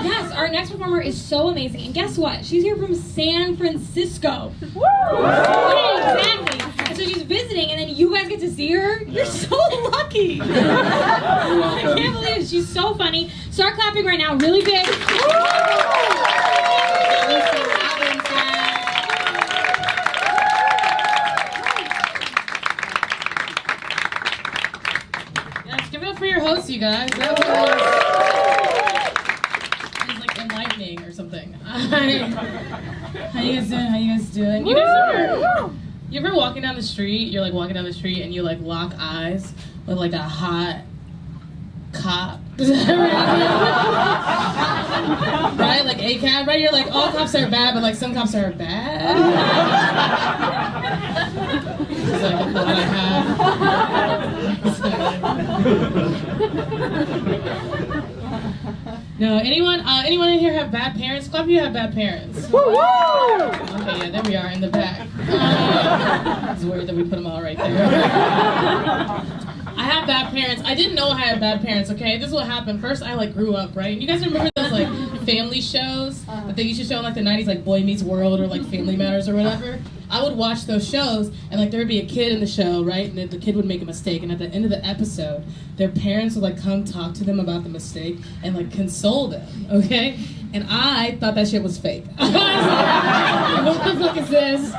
Yes, our next performer is so amazing. And guess what? She's here from San Francisco. Woo! Yeah, exactly. And so she's visiting, and then you guys get to see her. You're so lucky. I can't believe it. She's so funny. Start clapping right now, really big. Yes, give it up for your host, you guys. That was like enlightening or something. How you guys doing? How you guys doing? You ever walking down the street? You're like walking down the street and you like lock eyes with like a hot cop. Right? Like a cab, right? You're like, all cops are bad, but like some cops are bad. It's like a thought I had. No, anyone in here have bad parents? Clap if you have bad parents. Okay, yeah, there we are in the back. It's weird that we put them all right there. I have bad parents. I didn't know I had bad parents, okay? This is what happened. First, I like grew up, right? You guys remember those like family shows that they used to show in like the 90s, like Boy Meets World or like Family Matters or whatever? I would watch those shows and like there would be a kid in the show, right? And then the kid would make a mistake, and at the end of the episode, their parents would like come talk to them about the mistake and like console them, okay? And I thought that shit was fake. I was like, what the fuck is this?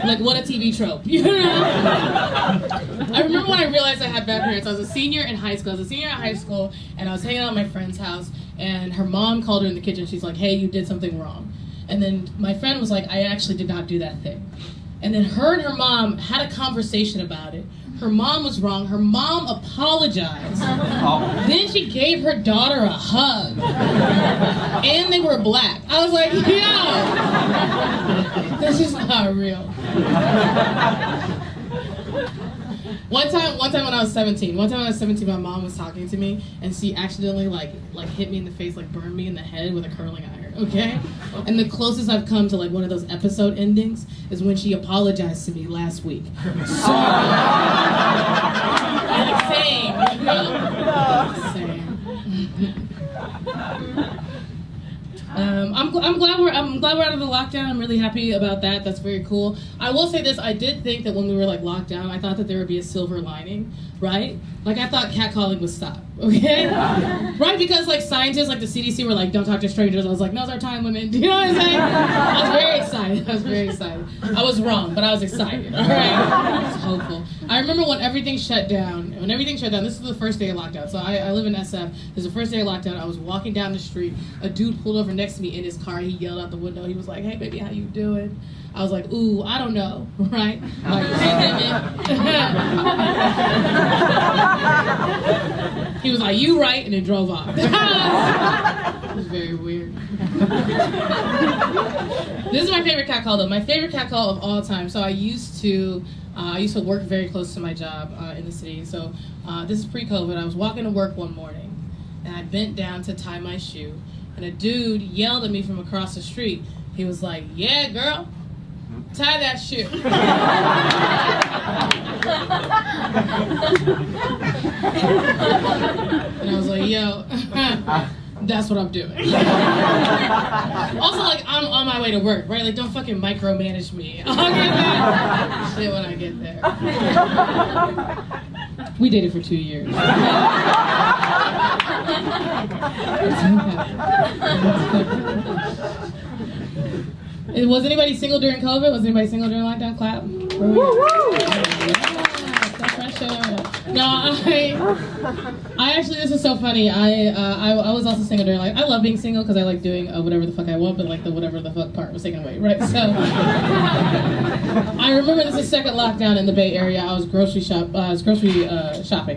Like, what a TV trope, you know? I remember when I realized I had bad parents. I was a senior in high school. And I was hanging out at my friend's house, and her mom called her in the kitchen. She's like, hey, you did something wrong. And then my friend was like, I actually did not do that thing. And then her and her mom had a conversation about it. Her mom was wrong. Her mom apologized. Then she gave her daughter a hug. And they were black. I was like, yo, this is not real. One time when I was 17, my mom was talking to me, and she accidentally like hit me in the face, like burned me in the head with a curling iron, okay? And the closest I've come to like one of those episode endings is when she apologized to me last week. So, same, you know? Same. I'm glad we're out of the lockdown. I'm really happy about that. That's very cool. I will say this: I did think that when we were like locked down, I thought that there would be a silver lining, right? Like I thought catcalling would stop. Okay, right? Because like scientists, like the CDC, were like, "Don't talk to strangers." I was like, "Now's our time, women." Do you know what I'm saying? I was very excited. I was wrong, but I was excited. All right, I was hopeful. I remember when everything shut down. This is the first day of lockdown. So I live in SF. This is the first day of lockdown. I was walking down the street. A dude pulled over next to me in his car. He yelled out the window. He was like, "Hey, baby, how you doing?" I was like, "Ooh, I don't know," right? Like, he was like, "You right," and then drove off. It was very weird. This is my favorite catcall, though. My favorite catcall of all time. So I used to work very close to my job in the city. So this is pre-COVID. I was walking to work one morning, and I bent down to tie my shoe, and a dude yelled at me from across the street. He was like, "Yeah, girl, tie that shoe." And I was like, yo, that's what I'm doing. Also, like, I'm on my way to work, right? Like, don't fucking micromanage me. I'll get that shit when I get there. We dated for 2 years. Was anybody single during COVID? Was anybody single during lockdown? Clap. No, I actually, this is so funny. I was also single during, like, I love being single because I like doing whatever the fuck I want, but like the whatever the fuck part was taken away, right? So I remember this is second lockdown in the Bay Area. I was grocery shopping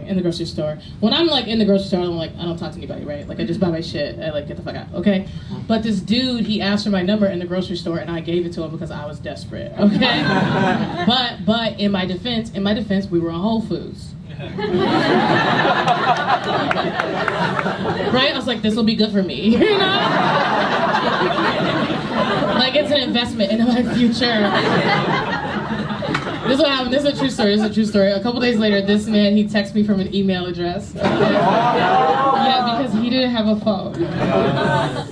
in the grocery store. When I'm like in the grocery store, I'm like, I don't talk to anybody, right? Like I just buy my shit. I like get the fuck out, okay? But this dude, he asked for my number in the grocery store, and I gave it to him because I was desperate, okay? But in my defense, we were on Whole Foods. Right? I was like, this will be good for me, you know? Like, it's an investment in my future. This is what happened. This is a true story. This is a true story. A couple days later, this man, he texted me from an email address. Yeah, because he didn't have a phone.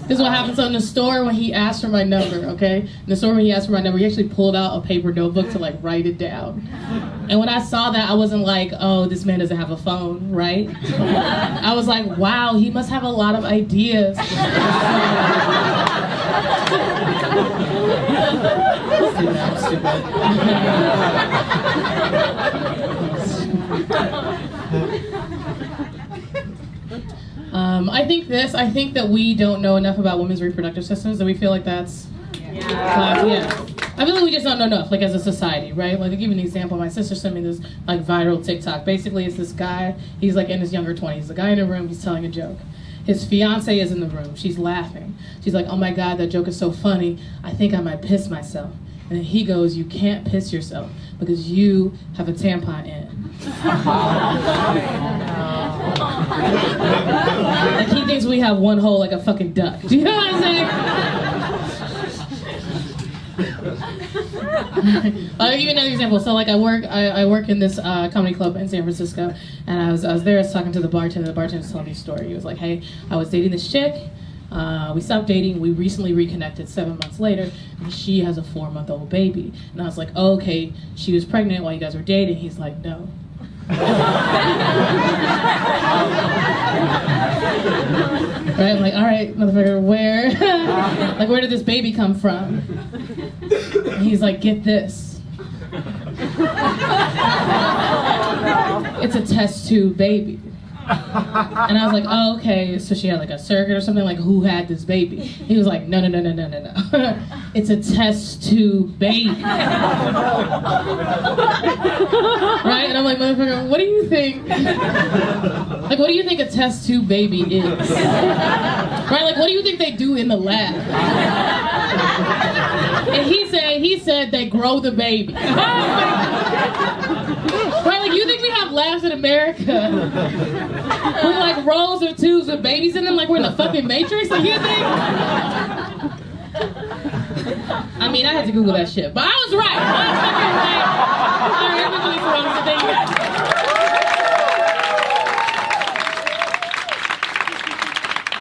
This is what happened. So in the store, when he asked for my number, okay? In the store, when he asked for my number, he actually pulled out a paper notebook to like write it down. And when I saw that, I wasn't like, oh, this man doesn't have a phone, right? I was like, wow, he must have a lot of ideas. I think that we don't know enough about women's reproductive systems, and we feel like that's yeah. I feel like we just don't know enough, like as a society, right? Like to give you an example, my sister sent me this like viral TikTok. Basically, it's this guy. He's like in his younger 20s. The guy in the room. He's telling a joke. His fiance is in the room. She's laughing. She's like, "Oh my God, that joke is so funny. I think I might piss myself." And then he goes, "You can't piss yourself because you have a tampon in." Like he thinks we have one hole like a fucking duck. Do you know what I'm saying? I'll give you another example. So like I work in this comedy club in San Francisco, and I was there, I was talking to the bartender. The bartender was telling me a story. He was like, "Hey, I was dating this chick. We stopped dating. We recently reconnected 7 months later, and she has a 4-month-old baby." And I was like, "Oh, okay, she was pregnant while you guys were dating." He's like, "No." Right? I'm like, all right, motherfucker, where? Like, where did this baby come from? And he's like, "Get this. It's a test tube baby." And I was like, "Oh, okay, so she had like a surrogate or something, like who had this baby?" He was like, No. It's a test tube baby." Right? And I'm like, motherfucker, what do you think? Like, what do you think a test tube baby is? Right? Like, what do you think they do in the lab? And he said they grow the baby. Right? Like, you think we have labs in America with like rows of tubes with babies in them, like we're in the fucking Matrix? Like, you think? I mean, I had to Google that shit, but I was right. I was fucking right.